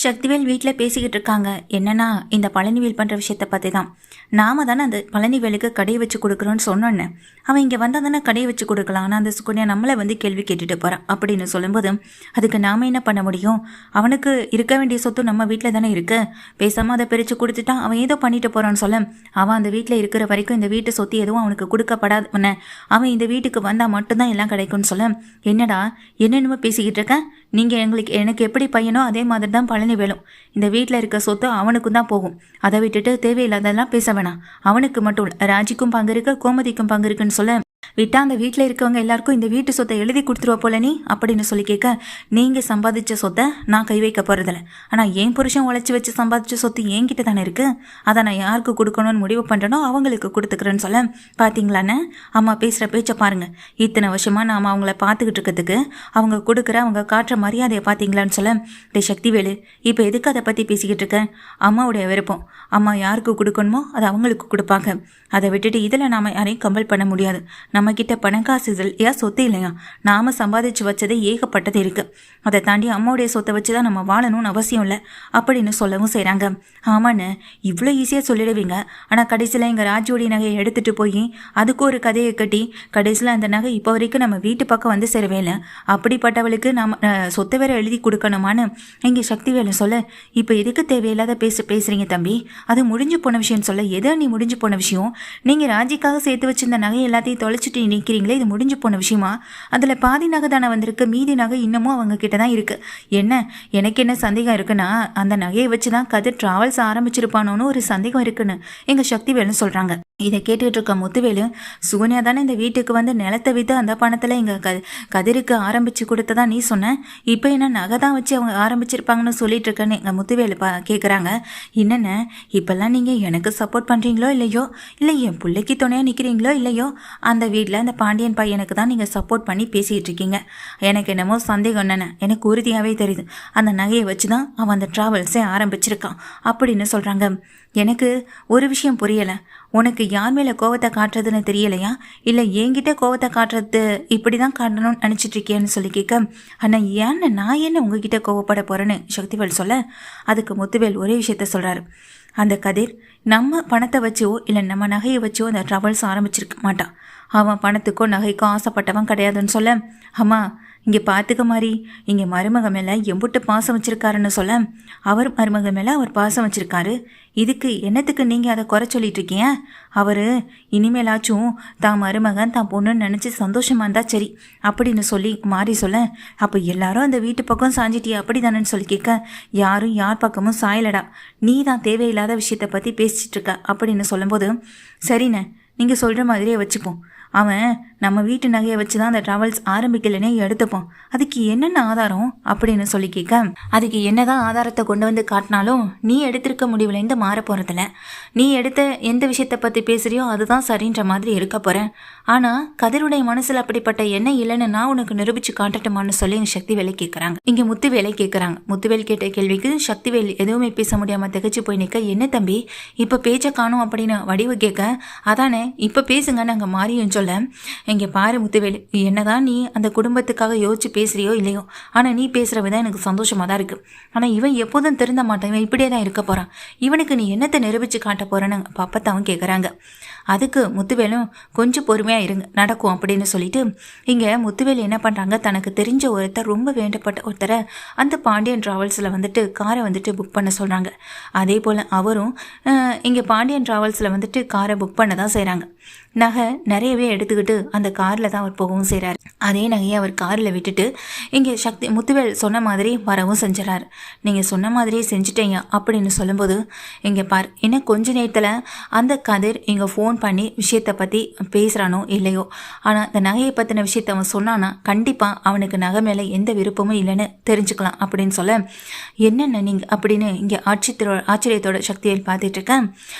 சக்திவேல் வீட்டில் பேசிக்கிட்டு இருக்காங்க. என்னன்னா இந்த பழனிவேல் பண்ணுற விஷயத்த பற்றி தான். நாம தானே அந்த பழனிவேலுக்கு கடையை வச்சு கொடுக்குறோன்னு சொன்னோன்னே அவன் இங்கே வந்தால் தானே கடையை வச்சு கொடுக்கலாம். ஆனால் அந்த சுகன்யா நம்மளை கேள்வி கேட்டுட்டு போகிறான் அப்படின்னு சொல்லும்போது அதுக்கு நாம் என்ன பண்ண முடியும்? அவனுக்கு இருக்க வேண்டிய சொத்து நம்ம வீட்டில் தானே இருக்கு. பேசாமல் அதை பிரித்து கொடுத்துட்டான். அவன் ஏதோ பண்ணிட்டு போகிறான்னு சொல்ல அவன் அந்த வீட்டில் இருக்கிற வரைக்கும் இந்த வீட்டு சொத்து எதுவும் அவனுக்கு கொடுக்கப்படாது. அவன் இந்த வீட்டுக்கு வந்தால் மட்டும்தான் எல்லாம் கிடைக்கும்னு சொல்ல என்னடா என்னென்னமோ பேசிக்கிட்டு இருக்கேன். நீங்கள் எனக்கு எப்படி பையனோ அதே மாதிரி தான் பழனிவேலும். இந்த வீட்டில் இருக்க சொத்து அவனுக்கும் தான் போகும். அதை விட்டுட்டு தேவையில்லாதெல்லாம் பேச வேணாம். அவனுக்கு மட்டும் ராஜிக்கும் பங்கு இருக்கு, கோமதிக்கும் பங்கு இருக்குன்னு சொல்ல விட்டா அந்த வீட்டில் இருக்கவங்க எல்லாருக்கும் இந்த வீட்டு சொத்தை எழுதி கொடுத்துருவா போல நீ அப்படின்னு சொல்லி கேட்க, நீங்கள் சம்பாதிச்ச சொத்தை நான் கை வைக்க போகிறதில்ல. ஆனால் என் புருஷன் உழைச்சி வச்சு சம்பாதிச்ச சொத்து என்கிட்ட தானே இருக்குது. அதை நான் யாருக்கு கொடுக்கணும்னு முடிவு பண்ணுறனோ அவங்களுக்கு கொடுத்துக்கிறேன்னு சொல்ல, பார்த்தீங்களாண்ணே அம்மா பேசுகிற பேச்சை பாருங்கள். இத்தனை வருஷமாக நாம் அவங்கள பார்த்துக்கிட்டு இருக்கிறதுக்கு அவங்க கொடுக்குற அவங்க காட்டுற மரியாதையை பார்த்தீங்களான்னு சொல்ல, டே சக்திவேலு இப்போ எதுக்கு அதை பற்றி பேசிக்கிட்டு இருக்கேன்? அம்மாவுடைய விருப்பம். அம்மா யாருக்கு கொடுக்கணுமோ அதை அவங்களுக்கு கொடுப்பாங்க. அதை விட்டுட்டு இதில் நாம் யாரையும் கம்பல் பண்ண முடியாது. நம்மக்கிட்ட பணம் காசு இல்லையா, சொத்து இல்லையா, நாம் சம்பாதிச்சு வச்சதே ஏகப்பட்டது இருக்குது. அதை தாண்டி அம்மாவுடைய சொத்தை வச்சு தான் நம்ம வாழணும்னு அவசியம் இல்லை அப்படின்னு சொல்லவும் செய்கிறாங்க. ஆமான்னு இவ்வளோ ஈஸியாக சொல்லிடுவீங்க. ஆனால் கடைசியில் எங்கள் ராஜோடைய நகையை எடுத்துகிட்டு போய் அதுக்கு ஒரு கதையை கட்டி கடைசியில் அந்த நகை இப்போ வரைக்கும் நம்ம வீட்டு பக்கம் வந்து சேரவே இல்லை. அப்படிப்பட்டவளுக்கு நம்ம சொத்தை வேற எழுதி கொடுக்கணுமான்னு இங்கே சக்திவேலு சொல்ல, இப்போ எதுக்கு தேவையில்லாத பேசுகிறீங்க தம்பி? அது முடிஞ்சு போன விஷயம்னு சொல்ல, எதோ நீ முடிஞ்சு போன விஷயம்? நீங்கள் ராஜிக்காக சேர்த்து வச்சிருந்த நகை எல்லாத்தையும் தொலைச்சிட்டு நிற்கிறீங்களே, இது முடிஞ்சு போன விஷயமா? அதில் பாதி நகை தானே வந்திருக்கு, மீதி நகை இன்னமும் அவங்க கிட்ட தான் இருக்குது. எனக்கு என்ன சந்தேகம் இருக்குன்னா, அந்த நகையை வச்சு தான் கதிர் ட்ராவல்ஸ் ஆரம்பிச்சிருப்பானோன்னு ஒரு சந்தேகம் இருக்குன்னு எங்கள் சக்திவேலுன்னு சொல்கிறாங்க. இதை கேட்டுக்கிட்டு இருக்க முத்துவேலு, சுகன்யா தானே இந்த வீட்டுக்கு வந்து நிலத்தை விற்று அந்த பணத்தில் எங்கள் கதிருக்கு ஆரம்பித்து கொடுத்ததா நீ சொன்ன. இப்போ என்ன நகை தான் வச்சு அவங்க ஆரம்பிச்சிருப்பாங்கன்னு சொல்லிட்டு இருக்கேன்னு எங்கள் முத்துவேலு கேட்குறாங்க. என்னென்ன இப்போல்லாம் நீங்கள் எனக்கு சப்போர்ட் பண்ணுறீங்களோ இல்லையோ, இல்லை என் பிள்ளைக்கு துணையாக நிற்கிறீங்களோ இல்லையோ, அந்த வீட்டில் அந்த பாண்டியன் பையனுக்கு தான் நீங்கள் சப்போர்ட் பண்ணி பேசிகிட்டு இருக்கீங்க. எனக்கு என்னமோ சந்தேகம் என்னென்ன எனக்கு உறுதியாகவே தெரியுது. அந்த நகையை வச்சு தான் அவன் அந்த ட்ராவல்ஸே ஆரம்பிச்சிருக்கான் அப்படின்னு சொல்கிறாங்க. எனக்கு ஒரு விஷயம் புரியலை. உனக்கு யார் மேலே கோவத்தை காட்டுறதுன்னு தெரியலையா, இல்லை என்கிட்ட கோவத்தை காட்டுறது இப்படி தான் காட்டணும்னு நினச்சிட்டு இருக்கேன்னு சொல்லி கேட்க, ஆனால் ஏன்னு நான் என்ன உங்ககிட்ட கோவப்பட போகிறேன்னு சக்திவேல் சொல்ல, அதுக்கு முத்துவேல் ஒரே விஷயத்த சொல்கிறாரு. அந்த கதிர் நம்ம பணத்தை வச்சோ இல்லை நம்ம நகையை வச்சோ அந்த ட்ராவல்ஸ் ஆரம்பிச்சிருக்க மாட்டான். அவன் பணத்துக்கோ நகைக்கோ ஆசைப்பட்டவன் கிடையாதுன்னு சொல்ல, அம்மா இங்கே பார்த்துக்க மாதிரி இங்கே மருமக மேலே எம்புட்டு பாசம் வச்சுருக்காருன்னு சொல்ல, அவர் மருமக மேலே அவர் பாசம் வச்சுருக்காரு. இதுக்கு என்னத்துக்கு நீங்கள் அதை குறை சொல்லிட்டு இருக்கீங்க? அவர் இனிமேலாச்சும் தான் மருமகன் தான் பொண்ணுன்னு நினச்சி சந்தோஷமாக இருந்தால் சரி அப்படின்னு சொல்லி மாறி சொல்ல, அப்போ எல்லாரும் அந்த வீட்டு பக்கம் சாஞ்சிட்டியா அப்படி தானேன்னு சொல்லி கேட்க, யாரும் யார் பக்கமும் சாயலடா, நீ தான் தேவையில்லாத விஷயத்தை பற்றி பேசிகிட்டு இருக்க அப்படின்னு சொல்லும்போது, சரிண்ணே நீங்கள் சொல்கிற மாதிரியே வச்சுப்போம். அவன் நம்ம வீட்டு நகையை வச்சு தான் அந்த ட்ராவல்ஸ் ஆரம்பிக்கலனே எடுத்துப்போம். அதுக்கு என்னென்ன ஆதாரம் அப்படின்னு சொல்லி கேட்க, அதுக்கு என்னதான் ஆதாரத்தை கொண்டு வந்து காட்டினாலும் நீ எடுத்திருக்க முடிவுலேருந்து மாற போகிறதில்ல. நீ எடுத்த எந்த விஷயத்தை பற்றி பேசுகிறியோ அதுதான் சரின்ற மாதிரி இருக்க போகிறேன். ஆனால் கதிருடைய மனசில் அப்படிப்பட்ட எண்ணம் இல்லைன்னு நான் உனக்கு நிரூபித்து காட்டட்டுமான்னு சொல்லி சக்திவேலை கேட்குறாங்க. இங்கே முத்துவேலை கேட்குறாங்க. முத்துவேல் கேட்ட கேள்விக்கு சக்திவேல் எதுவுமே பேச முடியாமல் திகச்சு போய் நிற்க, என்ன தம்பி இப்போ பேச்சை காணும் அப்படின்னு வடிவு கேட்க, அதானே இப்போ பேசுங்க நாங்கள் மாறியும் சொல்ல, இங்கே பாரு முத்துவேலு, என்னதான் நீ அந்த குடும்பத்துக்காக யோசிச்சு பேசுறியோ இல்லையோ, ஆனால் நீ பேசுகிற விதம் எனக்கு சந்தோஷமாக தான் இருக்குது. ஆனால் இவன் எப்போதும் திருந்த மாட்டான், இவன் இப்படியே தான் இருக்க போகிறான். இவனுக்கு நீ என்னத்தை நிரூபித்து காட்ட போகிறேன்னு பாப்பத்தாவும் கேட்குறாங்க. அதுக்கு முத்துவேலும் கொஞ்சம் பொறுமையாக இருங்க நடக்கும் அப்படின்னு சொல்லிட்டு இங்கே முத்துவேல் என்ன பண்ணுறாங்க, தனக்கு தெரிஞ்ச ஒருத்தர் ரொம்ப வேண்டப்பட்ட ஒருத்தரை அந்த பாண்டியன் ட்ராவல்ஸில் வந்துட்டு காரை வந்துட்டு புக் பண்ண சொல்கிறாங்க. அதே போல் அவரும் இங்கே பாண்டியன் ட்ராவல்ஸில் வந்துட்டு காரை புக் பண்ண தான் செய்கிறாங்க. நகை நிறையவே எடுத்துக்கிட்டு அந்த காரில் தான் அவர் போகவும் செய்கிறார். அதே நகையை அவர் காரில் விட்டுட்டு இங்கே முத்துவேல் சொன்ன மாதிரி வரவும் செஞ்சிடறாரு. நீங்கள் சொன்ன மாதிரியே செஞ்சுட்டீங்க அப்படின்னு சொல்லும்போது, இங்கே பார் இன்னும் கொஞ்ச நேரத்தில் அந்த கதிர் இங்கே ஃபோன் பண்ணி விஷயத்தை பற்றி பேசுகிறானோ இல்லையோ, ஆனால் அந்த நகையை பற்றின விஷயத்தை அவன் சொன்னான்னா கண்டிப்பாக அவனுக்கு நகை மேலே எந்த விருப்பமும் இல்லைன்னு தெரிஞ்சுக்கலாம் அப்படின்னு சொல்ல, என்னென்ன நீங்கள் அப்படின்னு இங்கே ஆச்சரியத்தோட சக்திவேல் பார்த்துட்ருக்கேன்.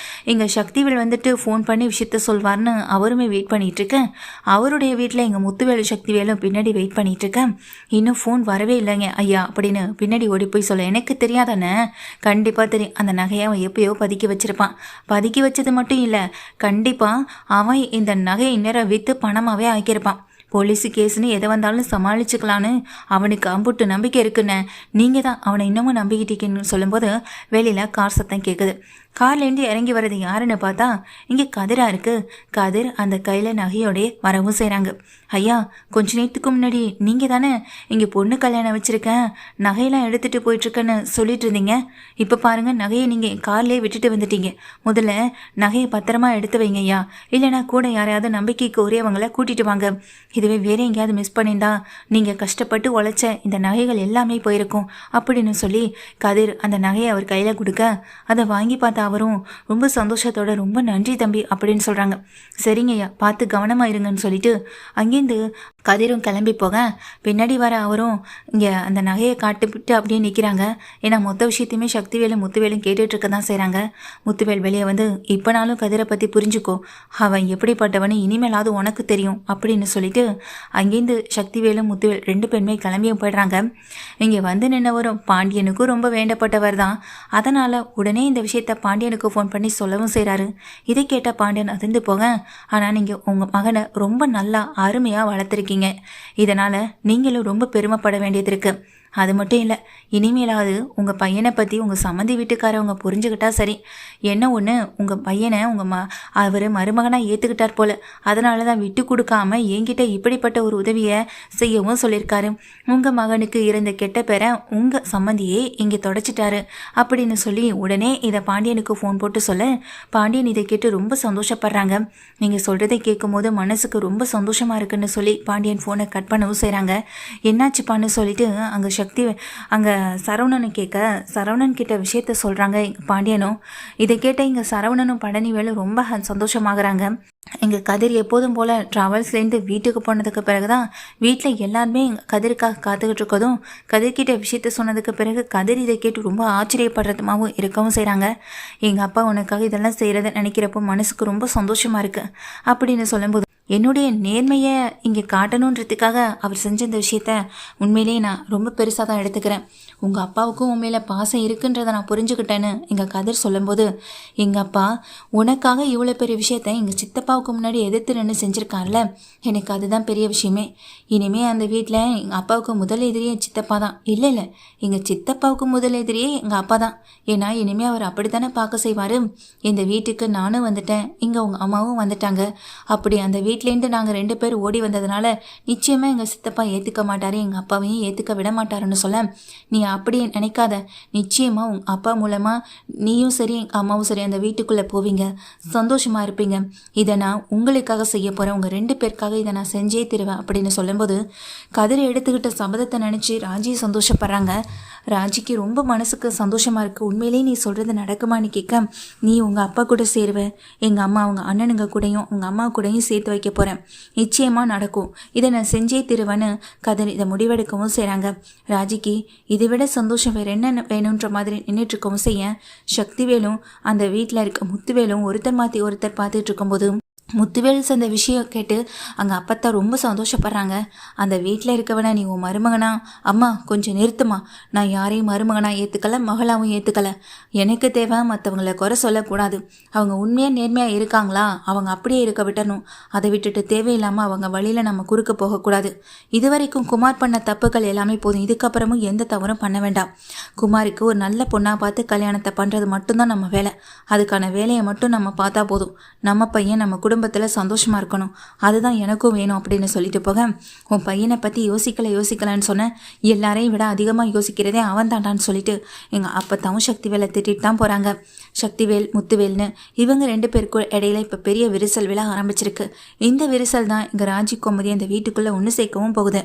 இங்கே சக்திவேல் வந்துட்டு ஃபோன் பண்ணி விஷயத்த சொல்வார்னு அவருமே வெயிட் பண்ணிகிட்ருக்கேன். அவருடைய வீட்டில் எங்கள் முத்துவேலு சக்திவேலும் பின்னாடி வெயிட் பண்ணிகிட்ருக்கேன். இன்னும் ஃபோன் வரவே இல்லைங்க ஐயா அப்படின்னு பின்னாடி ஓடி போய் சொல்ல, எனக்கு தெரியாதானே? கண்டிப்பாக தெரியும். அந்த நகையை அவன் எப்பயோ பதுக்கி வச்சுருப்பான். பதுக்கி வச்சது மட்டும் இல்லை, கண்டிப்பாக அவன் இந்த நகையை இந்நேரம் விற்று பணமாகவே ஆக்கியிருப்பான். போலீஸு கேஸுன்னு எதை வந்தாலும் சமாளிச்சுக்கலான்னு அவனுக்கு அம்புட்டு நம்பிக்கை இருக்குன்னு நீங்கள் தான் அவனை இன்னமும் நம்பிக்கிட்டீங்கன்னு சொல்லும்போது வெளியில் கார் சத்தம் கேட்குது. கார்லேருந்து இறங்கி வர்றது யாருன்னு பார்த்தா இங்கே கதிரா இருக்குது. கதிர் அந்த கையில் நகையோடைய வரவும் செய்கிறாங்க. ஐயா, கொஞ்ச நேரத்துக்கு முன்னாடி நீங்கள் தானே இங்கே பொண்ணு கல்யாணம் வச்சுருக்கேன், நகையெல்லாம் எடுத்துகிட்டு போயிட்டுருக்கேன்னு சொல்லிட்டு இருந்தீங்க. இப்போ பாருங்கள், நகையை நீங்கள் கார்லேயே விட்டுட்டு வந்துட்டீங்க. முதல்ல நகையை பத்திரமா எடுத்து வைங்க ஐயா, இல்லைனா கூட யாரையாவது நம்பிக்கைக்கு உரியவங்களை கூட்டிகிட்டு வாங்க. இதுவே வேறு எங்கேயாவது மிஸ் பண்ணியிருந்தா நீங்கள் கஷ்டப்பட்டு உழைச்ச இந்த நகைகள் எல்லாமே போயிருக்கும் அப்படின்னு சொல்லி கதிர் அந்த நகையை அவர் கையில் கொடுக்க அதை வாங்கி பார்த்தா அவரும் ரொம்ப சந்தோஷத்தோட ரொம்ப நன்றி தம்பி அப்படின்னு சொல்கிறாங்க. சரிங்க ஐயா, பார்த்து கவனமாக இருங்கன்னு சொல்லிட்டு அங்கேருந்து கதிரும் கிளம்பி போக பின்னாடி வர அவரும் இங்கே அந்த நகையை காட்டுவிட்டு அப்படியே நிற்கிறாங்க. ஏன்னா மொத்த விஷயத்தையுமே சக்திவேலும் முத்துவேலும் கேட்டுட்ருக்க தான் செய்கிறாங்க. முத்துவேல் வெளியே வந்து இப்போனாலும் கதிரை பற்றி புரிஞ்சுக்கோ, அவன் எப்படிப்பட்டவனு இனிமேலாவது உனக்கு தெரியும் அப்படின்னு சொல்லிட்டு அங்கேருந்து சக்திவேலும் முத்துவேல் 2 பேருமே கிளம்பியும் போயிடுறாங்க. இங்கே வந்து நின்னவரும் பாண்டியனுக்கும் ரொம்ப வேண்டப்பட்டவர் தான். அதனால் உடனே இந்த விஷயத்த பாண்டியனுக்கு ஃபோன் பண்ணி சொல்லவும் செய்கிறாரு. இதை கேட்ட பாண்டியன் அதிர்ந்து போக, ஆனால் நீங்கள் உங்கள் மகனை ரொம்ப நல்லா அருமையாக வளர்த்துருக்கீங்க, இதனால் நீங்களும் ரொம்ப பெருமைப்பட வேண்டியது இருக்குது. அது மட்டும் இல்லை, இனிமேலாவது உங்கள் பையனை பற்றி உங்கள் சம்மந்தி வீட்டுக்காரவங்க புரிஞ்சுக்கிட்டா சரி. என்ன ஒன்று, உங்கள் பையனை அவர் மருமகனாக ஏற்றுக்கிட்டார் போல், அதனால தான் விட்டு கொடுக்காம என்கிட்ட இப்படிப்பட்ட ஒரு உதவியை செய்யவும் சொல்லியிருக்காரு. உங்கள் மகனுக்கு இருந்த கெட்ட பேரை உங்கள் சம்மந்தியே இங்கே தொடச்சிட்டாரு அப்படின்னு சொல்லி உடனே இதை பாண்டியனுக்கு ஃபோன் போட்டு சொல்ல, பாண்டியன் இதை கேட்டு ரொம்ப சந்தோஷப்படுறாங்க. நீங்கள் சொல்கிறதை கேட்கும் போது மனசுக்கு ரொம்ப சந்தோஷமாக இருக்குன்னு சொல்லி பாண்டியன் ஃபோனை கட் பண்ணவும் செய்கிறாங்க. என்னாச்சுப்பான்னு சொல்லிட்டு அங்கே சரவணனை கேட்க, சரவணன் கிட்ட விஷயத்த சொல்கிறாங்க பாண்டியனும். இதை கேட்ட இங்கே சரவணனும் பழனிவேலும் ரொம்ப சந்தோஷமாகறாங்க. எங்கள் கதிர் எப்போதும் போல் ட்ராவல்ஸ்லேருந்து வீட்டுக்கு போனதுக்கு பிறகு தான் வீட்டில் எல்லாருமே கதிருக்காக காத்துக்கிட்டு இருக்கதும், கதிர்கிட்ட விஷயத்த சொன்னதுக்கு பிறகு கதிர் இதை கேட்டு ரொம்ப ஆச்சரியப்படுறதுமாகவும் இருக்கவும் செய்கிறாங்க. எங்கள் அப்பா உனக்காக இதெல்லாம் செய்கிறத நினைக்கிறப்போ மனசுக்கு ரொம்ப சந்தோஷமாக இருக்குது அப்படின்னு சொல்லும்போது, என்னுடைய நேர்மையை இங்கே காட்டணுன்றதுக்காக அவர் செஞ்ச இந்த விஷயத்த உண்மையிலேயே நான் ரொம்ப பெருசாக தான் எடுத்துக்கிறேன். உங்கள் அப்பாவுக்கும் உண்மையில் பாசம் இருக்குன்றதை நான் புரிஞ்சுக்கிட்டேன்னு எங்கள் கதிர் சொல்லும்போது, எங்கள் அப்பா உனக்காக இவ்வளோ பெரிய விஷயத்த எங்கள் சித்தப்பாவுக்கு முன்னாடி எதிர்த்து நின்று செஞ்சுருக்கார்ல, எனக்கு அதுதான் பெரிய விஷயமே. இனிமேல் அந்த வீட்டில் எங்கள் அப்பாவுக்கு முதல் எதிரியே சித்தப்பா தான். இல்லை எங்கள் சித்தப்பாவுக்கு முதல் எதிரியே எங்கள் அப்பா தான். ஏன்னா இனிமேல் அவர் அப்படி தானே பார்க்க செய்வார். இந்த வீட்டுக்கு நானும் வந்துட்டேன், இங்கே உங்கள் அம்மாவும் வந்துட்டாங்க. அப்படி அந்த வீட்டிலேருந்து நாங்கள் 2 பேர் ஓடி வந்ததுனால நிச்சயமாக எங்கள் சித்தப்பா ஏற்றுக்க மாட்டார், எங்கள் அப்பாவையும் ஏற்றுக்க விட மாட்டாருன்னு சொல்ல, நீ அப்படி நினைக்காத. நிச்சயமாக உங்கள் அப்பா மூலமாக நீயும் சரி எங்கள் அம்மாவும் சரி அந்த வீட்டுக்குள்ளே போவீங்க, சந்தோஷமாக இருப்பீங்க. இதை நான் உங்களுக்காக செய்ய போகிறேன், உங்கள் 2 பேருக்காக இதை நான் செஞ்சே தருவேன் அப்படின்னு சொல்லும்போது, கதிரை எடுத்துக்கிட்ட சபதத்தை நினச்சி ராஜி சந்தோஷப்படுறாங்க. ராஜிக்கு ரொம்ப மனசுக்கு சந்தோஷமாக இருக்குது. உண்மையிலேயே நீ சொல்கிறது நடக்குமான்னு கேட்க, நீ உங்கள் அப்பா கூட சேருவ, எங்கள் அம்மா அவங்க அண்ணனுங்க கூடயும் உங்கள் அம்மா கூடயும் சேர்த்து வைக்க போகிறேன், நிச்சயமாக நடக்கும், இதை நான் செஞ்சே தருவேன்னு கதிர் இதை முடிவெடுக்கவும் செய்கிறாங்க. ராஜிக்கு இதை விட சந்தோஷம் வேறு என்ன வேணுன்ற மாதிரி நின்றுட்டுருக்கவும் செய்ய, சக்திவேலும் அந்த வீட்டில் இருக்க முத்துவேலும் ஒருத்தர் மாற்றி ஒருத்தர் பார்த்துட்டு இருக்கும்போது, முத்துவேல் செஞ்ச விஷயம் கேட்டு அங்கே அப்பத்தா ரொம்ப சந்தோஷப்படுறாங்க. அந்த வீட்டில் இருக்கவன நீ உன் மருமகனா? அம்மா கொஞ்சம் நிறுத்துமா, நான் யாரையும் மருமகனா ஏற்றுக்கலை, மகளாகவும் ஏற்றுக்கலை. எனக்கு தேவை மற்றவங்களை குறை சொல்லக்கூடாது. அவங்க உண்மையாக நேர்மையாக இருக்காங்களா, அவங்க அப்படியே இருக்க விட்டணும். அதை விட்டுட்டு தேவையில்லாமல் அவங்க வழியில் நம்ம குறுக்க போகக்கூடாது. இதுவரைக்கும் குமார் பண்ண தப்புகள் எல்லாமே போதும், இதுக்கப்புறமும் எந்த தவறும் பண்ண வேண்டாம். குமாருக்கு ஒரு நல்ல பொண்ணாக பார்த்து கல்யாணத்தை பண்ணுறது மட்டும்தான் நம்ம வேலை. அதுக்கான வேலையை மட்டும் நம்ம பார்த்தா போதும். நம்ம பையன் நம்ம குடும்பத்தில் சந்தோஷமாக இருக்கணும், அதுதான் எனக்கும் வேணும் அப்படின்னு சொல்லிட்டு போக, உன் பையனை பற்றி யோசிக்கலன்னு சொன்னேன், எல்லாரையும் விட அதிகமாக யோசிக்கிறதே அவன் தாண்டான்னு சொல்லிட்டு எங்கள் அப்பத்தாவும் சக்திவேலை திட்டிட்டு தான் போகிறாங்க. சக்திவேல் முத்துவேல்னு இவங்க 2 பேருக்கும் இடையில இப்போ பெரிய விரிசல் விழ ஆரம்பிச்சிருக்கு. இந்த விரிசல் தான் இங்கே ராஜி கோமதி அந்த வீட்டுக்குள்ளே ஒன்று சேர்க்கவும் போகுது.